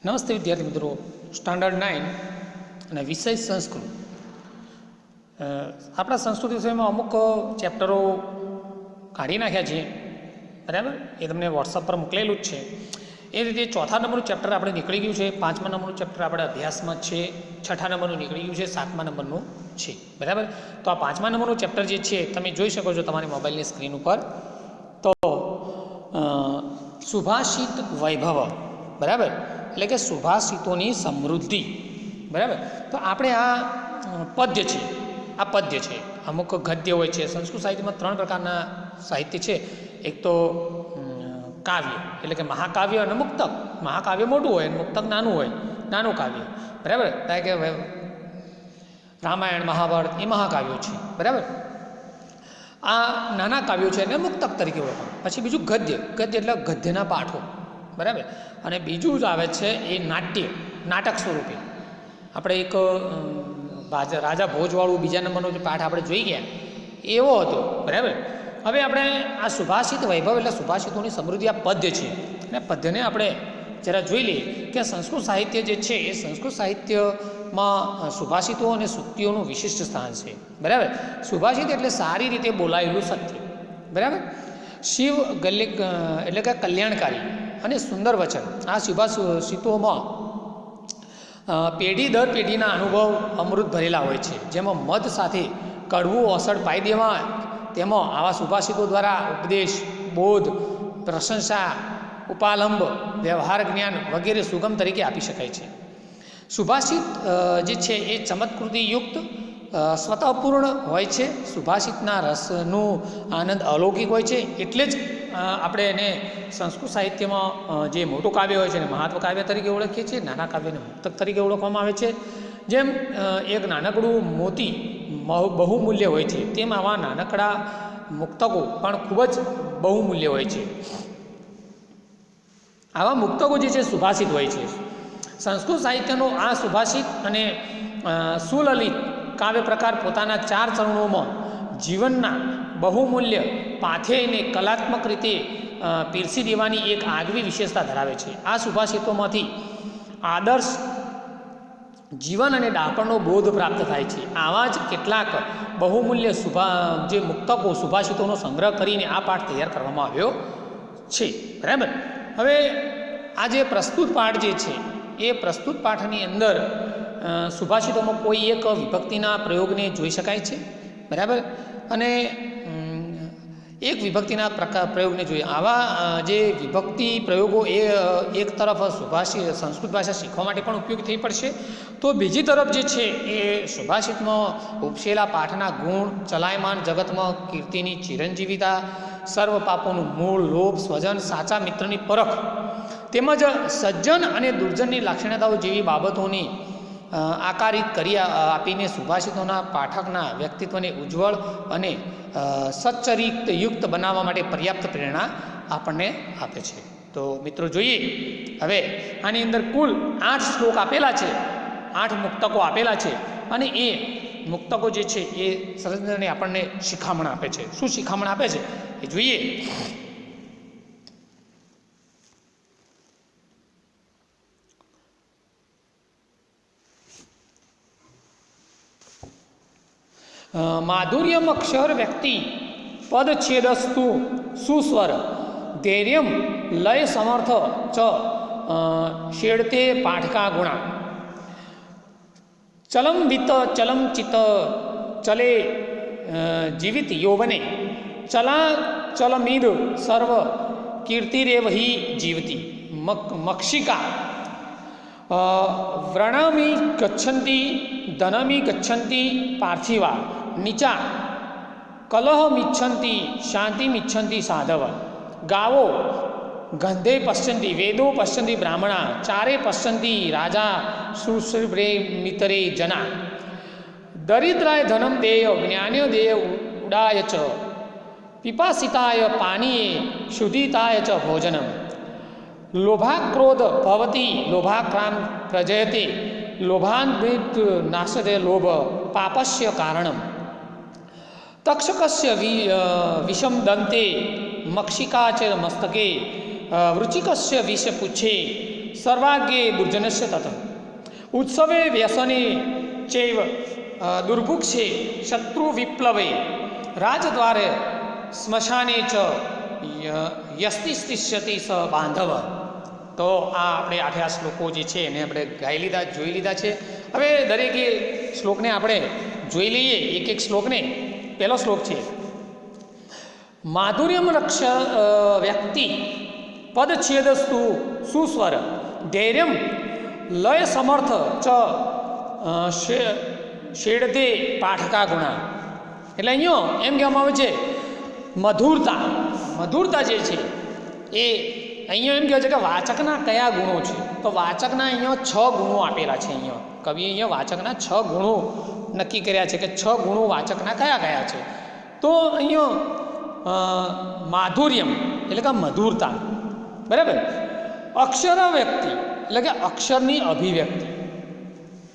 નમસ્તે વિદ્યાર્થી મિત્રો, સ્ટાન્ડર્ડ 9 અને વિષય સંસ્કૃત. આપણા સંસ્કૃત વિષયમાં અમુક ચેપ્ટરો કાઢી નાખ્યા છે, બરાબર. એ તમને વોટ્સઅપ પર મોકલેલું જ છે. એ રીતે ચોથા નંબરનું ચેપ્ટર આપણે નીકળી ગયું છે, 5મા નંબરનું ચેપ્ટર આપણે અભ્યાસમાં છે, 6ઠા નંબરનું નીકળી ગયું છે, 7મા નંબરનું છે, બરાબર. તો આ 5મા નંબરનું ચેપ્ટર જે છે તમે જોઈ શકો છો તમારી મોબાઈલની સ્ક્રીન ઉપર. તો સુભાષિત વૈભવ, બરાબર, એટલે કે સુભાષિતોની સમૃદ્ધિ, બરાબર. તો આપણે આ પદ્ય છે, આ પદ્ય છે. અમુક ગદ્ય હોય છે. સંસ્કૃત સાહિત્યમાં 3 પ્રકારના સાહિત્ય છે. એક તો કાવ્ય એટલે કે મહાકાવ્ય અને મુક્તક. મહાકાવ્ય મોટું હોય અને મુક્તક નાનું હોય, નાનું કાવ્ય, બરાબર. કારણ કે રામાયણ મહાભારત એ મહાકાવ્યો છે, બરાબર. આ નાના કાવ્યો છે એને મુક્તક તરીકે ઓળખાય. પછી બીજું ગદ્ય, ગદ્ય એટલે ગદ્યના પાઠો, બરાબર. અને બીજું જ આવે છે એ નાટ્ય, નાટક સ્વરૂપે. આપણે એક રાજા ભોજવાળું બીજા નંબરનો જે પાઠ આપણે જોઈ ગયા એવો હતો, બરાબર. હવે આપણે આ સુભાષિત વૈભવ એટલે સુભાષિતોની સમૃદ્ધિ આ પદ્ય છે. અને પદ્યને આપણે જરા જોઈ લઈએ કે સંસ્કૃત સાહિત્ય જે છે એ સંસ્કૃત સાહિત્યમાં સુભાષિતો અને સૂક્તિઓનું વિશિષ્ટ સ્થાન છે, બરાબર. સુભાષિત એટલે સારી રીતે બોલાયેલું સત્ય, બરાબર. શિવ એટલે કે કલ્યાણકારી અને સુંદર વચન. આ સુભાષિતોમાં પેઢી દર પેઢીના અનુભવ અમૃત ભરેલા હોય છે, જેમાં મધ સાથે કડવું ઓસડ પાઈ દેવા. તેમાં આવા સુભાષિતો દ્વારા ઉપદેશ, બોધ, પ્રશંસા, ઉપાલંબ, વ્યવહાર જ્ઞાન વગેરે સુગમ તરીકે આપી શકાય છે. સુભાષિત જે છે એ ચમત્કૃતિયુક્ત સ્વતઃપૂર્ણ હોય છે. સુભાષિતના રસનું આનંદ અલૌકિક હોય છે. એટલે જ આપણે એને સંસ્કૃત સાહિત્યમાં જે મોટું કાવ્ય હોય છે એને મહાત્વ કાવ્ય તરીકે ઓળખીએ છીએ, નાના કાવ્યને મુક્તક તરીકે ઓળખવામાં આવે છે. જેમ એક નાનકડું મોતી બહુમૂલ્ય હોય છે, તેમ આવા નાનકડા મુક્તકો પણ ખૂબ જ બહુમૂલ્ય હોય છે. આવા મુક્તકો જે છે સુભાષિત હોય છે. સંસ્કૃત સાહિત્યનો આ સુભાષિત અને સુલલિત કાવ્ય પ્રકાર પોતાના 4 ચરણોમાં જીવનના બહુમૂલ્ય પાથેયને કલાત્મક રીતે પીરસી દેવાની એક આગવી વિશેષતા ધરાવે છે. આ સુભાષિતોમાંથી આદર્શ જીવન અને ડાપણનો બોધ પ્રાપ્ત થાય છે. આવા જ કેટલાક બહુમૂલ્ય જે મુક્તકો સુભાષિતોનો સંગ્રહ કરીને આ પાઠ તૈયાર કરવામાં આવ્યો છે, બરાબર. હવે આ જે પ્રસ્તુત પાઠ જે છે એ પ્રસ્તુત પાઠની અંદર સુભાષિતોમાં કોઈ એક વિભક્તિના પ્રયોગને જોઈ શકાય છે, બરાબર. અને એક વિભક્તિના પ્રયોગને જોઈએ. આવા જે વિભક્તિ પ્રયોગો એ એક તરફ સંસ્કૃત ભાષા શીખવા માટે પણ ઉપયોગી થઈ પડશે, તો બીજી તરફ જે છે એ સુભાષિતમાં ઉપસેલા પાઠના ગુણ, ચલાયમાન જગતમાં કીર્તિની ચિરંજીવિતા, સર્વ પાપોનું મૂળ, લોભ, સ્વજન, સાચા મિત્રની પરખ, તેમજ સજ્જન અને દુર્જનની લાક્ષણિકતાઓ જેવી બાબતોની આકારિત કરી આપીને સુભાષિતોના પાઠકના વ્યક્તિત્વને ઉજ્જવળ અને સચ્ચરિતયુક્ત બનાવવા માટે પર્યાપ્ત પ્રેરણા આપણને આપે છે. તો મિત્રો જોઈએ હવે આની અંદર કુલ 8 શ્લોક આપેલા છે, 8 મુક્તકો આપેલા છે. અને એ મુક્તકો જે છે એ સરસને આપણને શિખામણ આપે છે. શું શિખામણ આપે છે એ જોઈએ. માધુર્યમ અક્ષર વ્યક્તિ પદછેદસ્તુ સુસ્વર ધૈર્યમ લય સમર્થ ચ શેડતે પાઠકા ગુણા ચલમ વિત ચલમ ચિત ચલે જીવિત યૌવને ચલા ચલમીદ સર્વ કીર્તિરેવ હિ જીવતી મક્ષિકા વ્રણામી ગચ્છન્તિ ધનમી ગચ્છન્તિ પાર્થિવા નીચા કલહમિચ્છન્તિ શાંતિમિચ્છન્તિ સાધવ ગાવો ગંધે પશ્યન્તિ વેદો પશ્યન્તિ બ્રાહ્મણા ચારે પશ્યન્તિ રાજા શુશ્રુભે મિતરે જના દરિદ્રાય ધનમ દેય જ્ઞાન્ય દેય ઉડાય ચ પિપાસિતાય પાનીયે ક્ષુધિતાય ચ ભોજનમ લોભાક્રોધ ભવતી લોભાક્રામ પ્રજયતે લોભાન્વિત નાશતે લોભ પાપસ્ય કારણમ તક્ષકસ્ય વિષમ દંતે મક્ષિકા ચ મસ્તકે વૃચિકસ્ય વિષપુચ્છે સર્વાગ્યે દુર્જનસ્ય તત ઉત્સવે વ્યસને ચૈવ દુર્ભુક્ષે શત્રુ વિપ્લવે રાજદ્વારે સ્મશાને ચ યસ્તિષ્ટિષ્યતિ સ બાંધવ. તો આ આપણે આઠે શ્લોકો જે છે એને આપણે ગાઈ લીધા, જોઈ લીધા છે. હવે દરેકે શ્લોકને આપણે જોઈ લઈએ, એક એક શ્લોકને. પહેલો શ્લોક છે, માધુર્યમ રક્ષ વ્યક્તિ પદછેદસ્તુ સુસ્વર ધૈર્યમ લય સમર્થ ચ શેડતે પાઠકા ગુણા. એટલે અહીંયા એમ કહેવામાં આવે છે મધુરતા જે છે એ અહીંયા એમ કહે છે કે વાચકના કયા ગુણો છે. તો વાચકના અહીંયા 6 ગુણો આપેલા છે. અહીંયા કવિએ અહીંયા વાચકના 6 ગુણો નક્કી કર્યા છે કે 6 ગુણો વાચકના કયા કયા છે. તો અહીંયા માધુર્યમ એટલે કે મધુરતા, બરાબર. અક્ષર વ્યક્તિ એટલે કે અક્ષરની અભિવ્યક્તિ,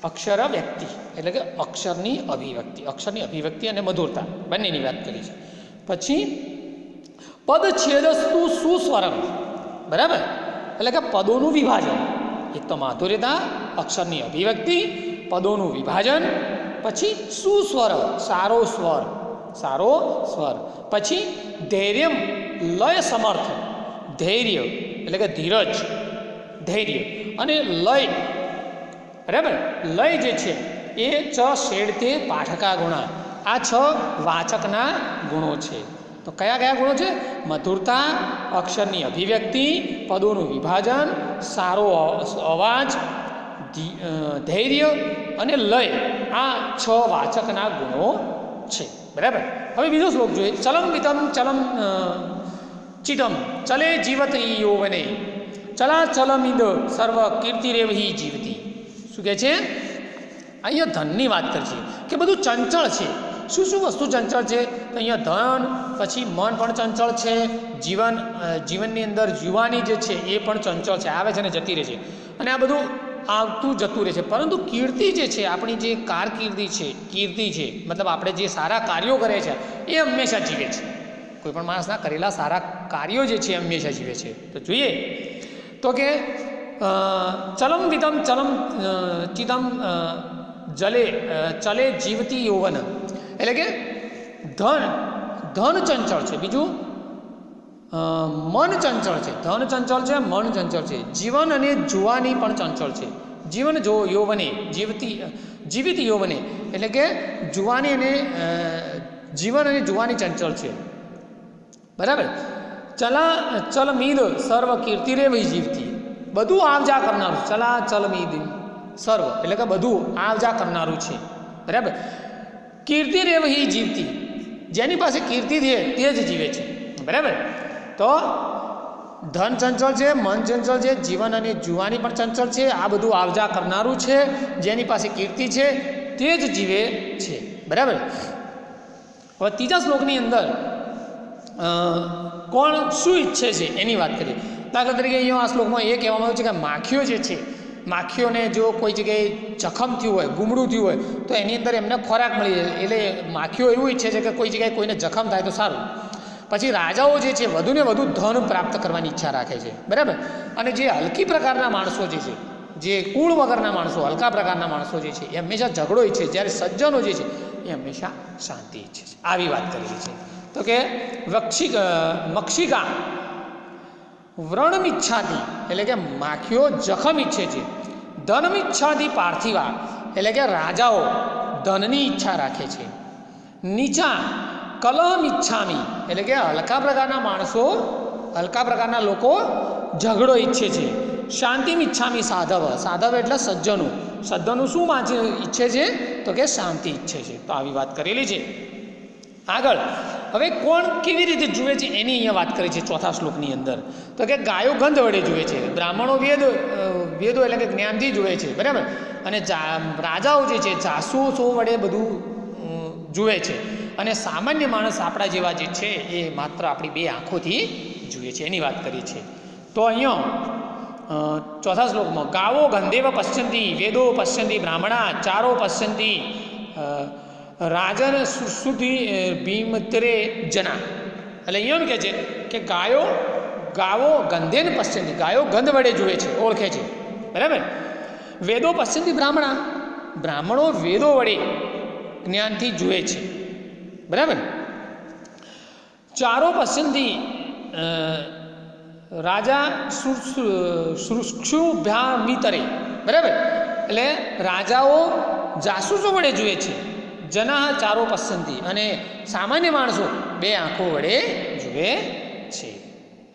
અક્ષર વ્યક્તિ એટલે કે અક્ષરની અભિવ્યક્તિ અને મધુરતા બંનેની વાત કરી છે. પછી પદછેદસ્તુ સુસ્વરમ, બરાબર, એટલે કે પદોનું વિભાજન. એક તો માધુર્યતા, અક્ષરની અભિવ્યક્તિ, પદોનું વિભાજન. પછી સુસ્વર, સારો સ્વર. પછી ધૈર્યમ લય સમર્થ, ધૈર્ય એટલે કે ધૈર્ય અને લય, બરાબર. લય જે છે એ ચ શેડતે પાઠકા ગુણા. આ 6 વાચકના ગુણો છે. તો કયા ગુણો છે? મધુરતા, અક્ષરની અભિવ્યક્તિ, પદોનું વિભાજન, સારો અવાજ, ધૈર્ય અને લય. આ 6 વાચકના ગુણો છે, બરાબર. હવે બીજો શ્લોક જોઈએ. ચલમ વિતમ ચલમ ચિતમ ચલે જીવત યૌવને ચલા ચલમિદ સર્વ કીર્તિરેવ હિ જીવતી. શું કહે છે? અહીંયા ધનની વાત કરી છે કે બધું ચંચળ છે. શું વસ્તુ ચંચળ છે? તો અહીંયા ધન, પછી મન પણ ચંચળ છે. જીવનની અંદર યુવાની જે છે એ પણ ચંચળ છે, આવે છે ને જતી રહે છે. અને આ બધું આવતું જતું રહે છે. પરંતુ કીર્તિ જે છે, આપણી જે કીર્તિ છે મતલબ આપણે જે સારા કાર્યો કરે છે એ હંમેશા જીવે છે. કોઈ પણ માણસના કરેલા સારા કાર્યો જે છે એ હંમેશા જીવે છે. તો જોઈએ તો કે ચલમ વિતમ ચલમ ચિતમ ચલે જીવતી યૌવન, એટલે કે ધન ચંચળ છે. બીજું મન ચંચળ છે. ધન ચંચળ છે, મન ચંચળ છે. જીવન અને જુવાની પણ ચંચળ છે. યૌવને જીવિત યૌવને એટલે કે જુવાની અને જીવન અને જુવાની ચંચળ છે, બરાબર. ચલમીદ સર્વ કીર્તિરેવ જીવતી, બધું આવજા કરનારું. ચલમીદ સર્વ એટલે કે બધું આવજા કરનારું છે, બરાબર. કીર્તિરેવ હિ જીવતી, જેની પાસે કીર્તિ છે તે જ જીવે છે, બરાબર. તો ધન ચંચળ છે, મન ચંચળ છે, જીવન અને જુવાની પણ ચંચળ છે. આ બધું આવજા કરનારું છે. જેની પાસે કીર્તિ છે તે જ જીવે છે, બરાબર. હવે ત્રીજા શ્લોકની અંદર કોણ શું ઈચ્છે છે એની વાત કરીએ. દાખલા તરીકે અહીંયા આ શ્લોકમાં એ કહેવામાં આવ્યું છે કે માખીઓ જે છે, માખીઓને જો કોઈ જગ્યાએ જખમ થયું હોય, ગુમડું થયું હોય તો એની અંદર એમને ખોરાક મળી જાય. એટલે માખીઓ એવું ઈચ્છે છે કે કોઈ જગ્યાએ કોઈને જખમ થાય તો સારું. પછી રાજાઓ જે છે વધુને વધુ ધન પ્રાપ્ત કરવાની ઈચ્છા રાખે છે, બરાબર. અને જે હલકી પ્રકારના માણસો જે છે, જે કુળ વગરના માણસો, હલકા પ્રકારના માણસો જે છે એ હંમેશા ઝઘડો ઈચ્છે. જ્યારે સજ્જનો જે છે એ હંમેશા શાંતિ ઈચ્છે છે. આવી વાત કરેલી છે. તો કે મક્ષિકા વ્રણમિચ્છાથી એટલે કે માખીઓ જખમ ઈચ્છે છે. ધનમિચ્છાથી પાર્થિવા એટલે કે રાજાઓ ધનની ઈચ્છા રાખે છે. નીચા કલમ ઈચ્છામી એટલે કે હલકા પ્રકારના માણસો, હલકા પ્રકારના લોકો ઝઘડો ઈચ્છે છે. શાંતિમ ઈચ્છામી સાધવ એટલે સજ્જનો શું ઈચ્છે છે? તો કે શાંતિ ઈચ્છે છે. તો આવી વાત કરેલી છે. આગળ હવે કોણ કેવી રીતે જુએ છે એની અહીંયા વાત કરી છે ચોથા શ્લોકની અંદર. તો કે ગાયો ગંધ વડે જુએ છે, બ્રાહ્મણો વેદો એટલે કે જ્ઞાનથી જુએ છે, બરાબર. અને રાજાઓ જે છે જાસૂસો વડે બધું જુએ છે. અને સામાન્ય માણસ આપણા જેવા જે છે એ માત્ર આપણી 2 આંખોથી જુએ છે, એની વાત કરી છે. તો અહીંયા ચોથા શ્લોકમાં ગાવો ગંધેવ પશ્યંતી વેદો પશ્યંતી બ્રાહ્મણા ચારો પશ્યંતી રાજન સુધી ભીમત્રે જના. એટલે અહીંયા એમ કહે છે કે ગાયો ગાવો ગંધેન પશ્યંતી, ગાયો ગંધ વડે જુએ છે, ઓળખે છે, બરાબર. વેદો પશ્યંતી બ્રાહ્મણા, બ્રાહ્મણો વેદો વડે જ્ઞાનથી જુએ છે, બરાબર. ચારો પશ્યંતી, રાજા શુશ્રુભ્યામિતરે, બરાબર. એટલે રાજાઓ જાસૂસો વડે જુએ છે. જના ચારો પશ્યંતી, અને સામાન્ય માણસો બે આંખો વડે જુએ છે.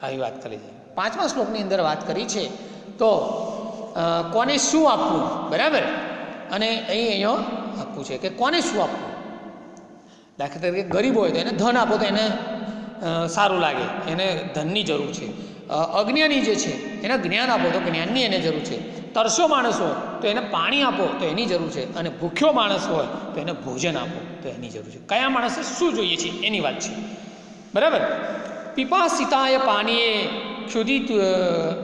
આવી વાત કરી છે. 5મા શ્લોકની અંદર વાત કરી છે. તો કોને શું આપવું, બરાબર, અને અહીંયા આપવું છે કે કોને શું આપવું. દાખલા તરીકે ગરીબ હોય તો એને ધન આપો તો એને સારું લાગે, એને ધનની જરૂર છે. અજ્ઞાની જે છે એને જ્ઞાન આપો તો જ્ઞાનની એને જરૂર છે. તરસ્યો માણસ હોય તો એને પાણી આપો તો એની જરૂર છે, અને ભૂખ્યો માણસ હોય તો એને ભોજન આપો તો એની જરૂર છે. કયા માણસે શું જોઈએ છે એની વાત છે, બરાબર. પિપાસિતાય પાનીએ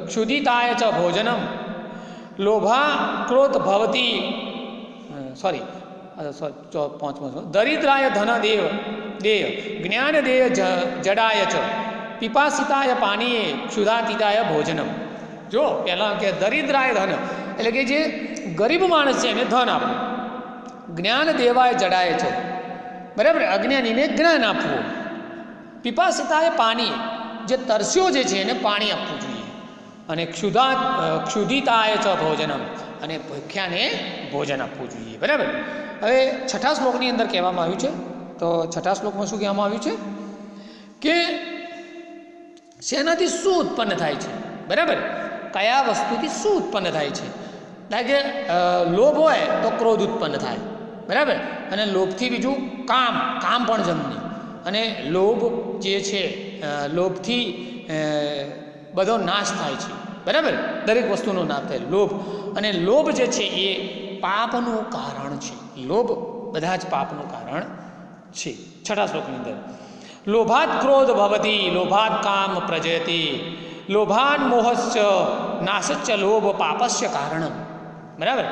ક્ષુધિતાય ચ ભોજનમ લોભા ક્રોધ ભવતી, સોરી દરિદ્રાય ધન દેય જ્ઞાન દેય જડાય ચ પિપાસિતાય પાનીએ ક્ષુધાતીતાય ભોજનમ. જો પહેલાં કે દરિદ્રાય ધન, એટલે કે જે ગરીબ માણસ છે એને ધન આપવું, જ્ઞાન દેવાય જડાય છે, બરાબર, અજ્ઞાનીને જ્ઞાન આપવું. પિપાસિતાય પાણી, જે તરસ્યો જે છે એને પાણી આપવું જોઈએ, અને ક્ષુધિતાય ચ ભોજનમ, અને ભૂખ્યાને ભોજન આપવું જોઈએ, બરાબર. હવે 6ઠા શ્લોકની અંદર કહેવામાં આવ્યું છે. તો 6ઠા શ્લોકમાં શું કહેવામાં આવ્યું છે કે શેનાથી શું ઉત્પન્ન થાય છે, બરાબર, કયા વસ્તુથી શું ઉત્પન્ન થાય છે. કારણ કે લોભ હોય તો ક્રોધ ઉત્પન્ન થાય, બરાબર, અને લોભથી બીજું કામ પણ જન્મે, અને લોભ જે છે, લોભથી બધો નાશ થાય છે, બરાબર, દરેક વસ્તુનો નાશ થાય લોભ. અને લોભ જે છે એ પાપનું કારણ છે. લોભ બધા જ પાપનું કારણ છે. 6ઠા શ્લોકની અંદર લોભાત ક્રોધ ભવતી લોભાત કામ પ્રજયતિ લોભાન મોહશ્ચ નાશશ્ચ લોભ પાપસ્ય કારણમ, બરાબર.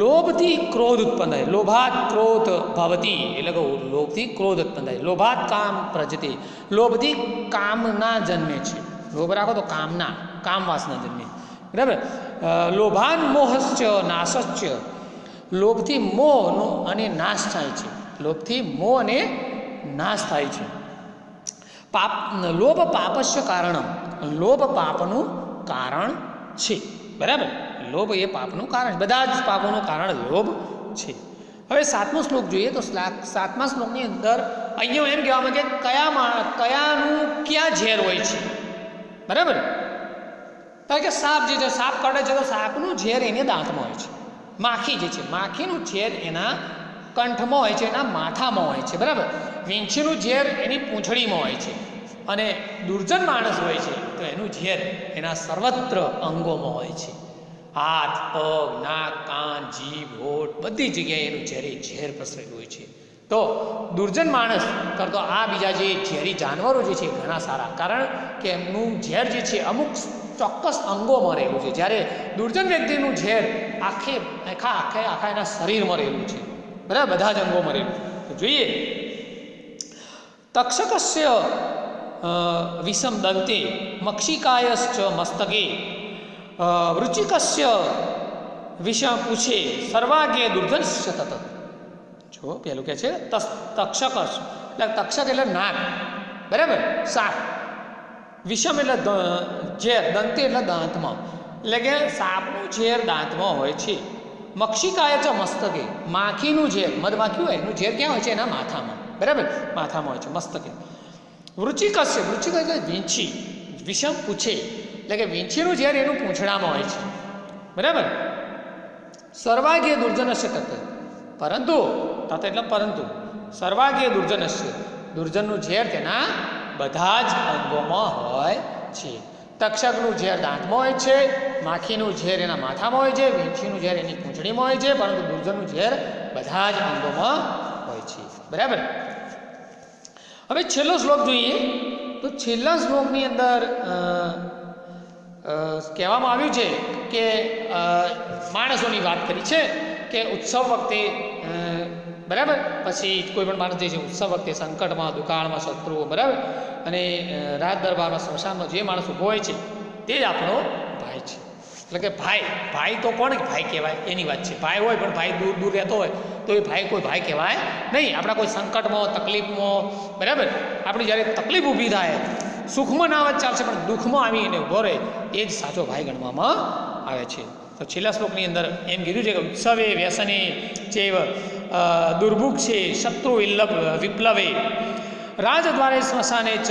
લોભથી ક્રોધ ઉત્પન્ન થાય, લોભાત ક્રોધ ભવતી, એટલે કે લોભથી ક્રોધ ઉત્પન્ન થાય. લોભાત કામ પ્રજયતિ, લોભથી કામના જન્મે છે. લોભ રાખો તો કામ વાસના જન્મે, બરાબર. લોભાન મોહશ્ચ નાશશ્ચ, લોભથી મોહનો અને નાશ થાય છે. લોભથી મોહ અને નાશ થાય છે. લોભ પાપસ્ય કારણમ, લોભ પાપનું કારણ છે, બરાબર. લોભ એ પાપનું કારણ, બધા જ પાપોનું કારણ લોભ છે. હવે 7મો શ્લોક જોઈએ. તો 7મા શ્લોકની અંદર અહીંયા એમ કહેવામાં કે કયાનું ક્યાં ઝેર હોય છે, બરાબર. કારણ કે સાપ જે છે, સાપ કાઢે છે તો સાપનું ઝેર એને દાંતમાં હોય છે. માખી જે છે, માખીનું ઝેર એના કંઠમાં હોય છે, એના માથામાં હોય છે, બરાબર. વીંછીનું ઝેર એની પૂંછડીમાં હોય છે, અને દુર્જન માણસ હોય છે તો એનું ઝેર એના સર્વત્ર અંગોમાં હોય છે. હાથ, પગ, નાક, કાન, જીભ, હોઠ, બધી જગ્યાએ એનું ઝેર પ્રસરેલું હોય છે. તો દુર્જન માણસ કરતો આ બીજા જે ઝેરી જાનવરો જે છે ઘણા સારા, કારણ કે એમનું ઝેર જે છે અમુક ચોક્કસ અંગોમાં રહેલું છે, જ્યારે દુર્જન વ્યક્તિનું ઝેર આખા એના શરીરમાં રહેલું છે, બરાબર, બધા જ અંગોમાં રહેલું. તો જોઈએ તક્ષકસ્ય વિષમ દંતે મક્ષિકાયશ્ચ મસ્તકે વૃચિકસ્ય વિષમ પૂછે સર્વાગે દુર્ધનસ્ય તત. જો પેલું કહે છે તક્ષક, એટલે તક્ષક એટલે નાક, બરાબર, સાપ. વિષમ એટલે ઝેર, દંતે એટલે દાંતમાં, એટલે કે સાપનું ઝેર દાંતમાં હોય છે. મક્ષિકાય છે મસ્તકે, માખીનું ઝેર, મધમાખી હોય એનું ઝેર ક્યાં હોય છે? એના માથામાં, બરાબર, માથામાં હોય છે, મસ્તકે. વૃચિકસ્ય, વૃચિક એટલે વીંછી, વિષમ પૂછે, એટલે કે વીંછીનું ઝેર એનું પૂંછડામાં હોય છે, બરાબર. સર્વાગીય દુર્જનસ્ય તત્વ, પરંતુ તત એટલે પરંતુ, સર્વાગીય દુર્જનસ્ય, દુર્જનનું ઝેર તેના બધા જ અંગોમાં હોય છે. તક્ષકનું ઝેર દાંતમાં હોય છે, માખીનું ઝેર એના માથામાં હોય છે, વીંછીનું ઝેર એની પૂંછડીમાં હોય છે, પરંતુ દુર્જનનું ઝેર બધા જ અંગોમાં હોય છે, બરાબર. હવે છેલ્લો શ્લોક જોઈએ. તો છેલ્લા શ્લોકની અંદર કહેવામાં આવ્યું છે કે માણસોની વાત કરી છે કે ઉત્સવ વખતે બરાબર. પછી કોઈ પણ માણસ જે છે ઉત્સવ વખતે સંકટમાં, દુકાળમાં, શત્રુઓ, બરાબર, અને રાજ દરબારમાં, સ્મશાનમાં જે માણસ ઊભો હોય છે તે જ આપણો ભાઈ છે. એટલે કે ભાઈ તો કોણ ભાઈ કહેવાય એની વાત છે. ભાઈ હોય પણ ભાઈ દૂર દૂર રહેતો હોય તો એ ભાઈ કોઈ ભાઈ કહેવાય નહીં. આપણા કોઈ સંકટમાં, તકલીફમાં, બરાબર, આપણી જ્યારે તકલીફ ઊભી થાય, સુખમાં ના આવે ચાલશે પણ દુઃખમાં આવીને ઊભો રહે એ જ સાચો ભાઈ ગણવામાં આવે છે. તો છેલ્લા શ્લોકની અંદર એમ કીધું છે કે ઉત્સવે વ્યસને ચેવ દુર્ભુક્ષે શત્રુ વિપ્લવે રાજદ્વારે સ્મશાને ચ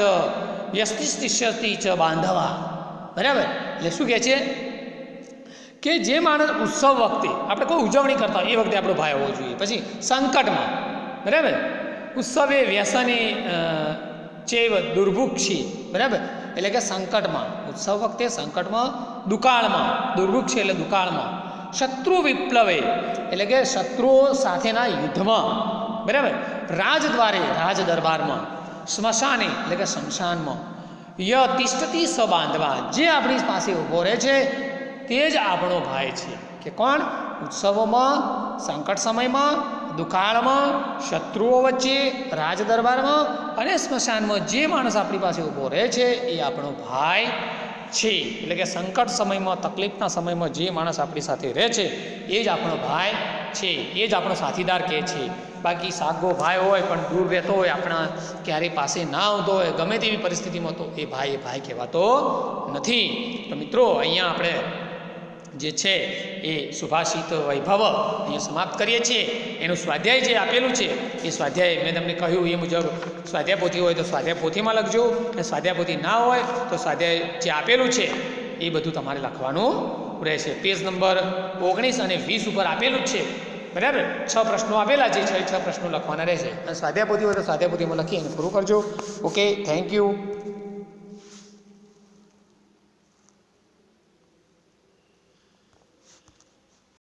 વ્યસ્તિષ્ટિષ્યતિ ચ બાંધવા. બરાબર. એટલે શું કહે છે કે જે માણસ ઉત્સવ વખતે આપણે કોઈ ઉજવણી કરતા હોય એ વખતે આપણો ભાઈ હોવો જોઈએ. પછી સંકટમાં, બરાબર, ઉત્સવે વ્યસને ચેવ દુર્ભુક્ષી, બરાબર, એટલે કે સંકટમાં, ઉત્સવ વખતે સંકટમાં, દુકાળમાં, દુર્ભુક્ષી એટલે દુકાળમાં, શત્રુ વિપ્લવે એટલે કે શત્રુઓ સાથેના યુદ્ધમાં, બરાબર, રાજદ્વારે રાજ દરબારમાં, સ્મશાને એટલે કે શમશાનમાં, ય તિષ્ઠતી સ બાંધવા જે આપણી પાસે ઊભો રહે છે તે જ આપણો ભાઈ છે. કે કોણ? ઉત્સવોમાં, સંકટ સમયમાં, દુકાળમાં, શત્રુઓ વચ્ચે, રાજ દરબારમાં અને સ્મશાનમાં જે માણસ આપણી પાસે ઊભો રહે છે એ આપણો ભાઈ છે. એટલે કે સંકટ સમયમાં, તકલીફના સમયમાં જે માણસ આપણી સાથે રહે છે એ જ આપણો ભાઈ છે, એ જ આપણો સાથીદાર કહે છે. બાકી સાગો ભાઈ હોય પણ દૂર રહેતો હોય, આપણા ક્યારેય પાસે ના આવતો હોય, ગમે તેવી પરિસ્થિતિમાં, તો એ ભાઈ કહેવાતો નથી. તો મિત્રો અહીંયા આપણે જે છે એ સુભાષિત વૈભવ અહીંયા સમાપ્ત કરીએ છીએ. એનું સ્વાધ્યાય જે આપેલું છે એ સ્વાધ્યાય મેં તમને કહ્યું એ મુજબ સ્વાધ્યાય પોથી હોય તો સ્વાધ્યાય પોથીમાં લખજો, અને સ્વાધ્યાય પોથી ના હોય તો સ્વાધ્યાય જે આપેલું છે એ બધું તમારે લખવાનું રહેશે. પેજ નંબર 19 અને 20 ઉપર આપેલું જ છે, બરાબર. 6 પ્રશ્નો આપેલા છે, 6 પ્રશ્નો લખવાના રહેશે. અને સ્વાધ્યાય પોથી હોય તો સ્વાધ્યાય પોથીમાં લખી અને પૂરું કરજો. Okay, thank you.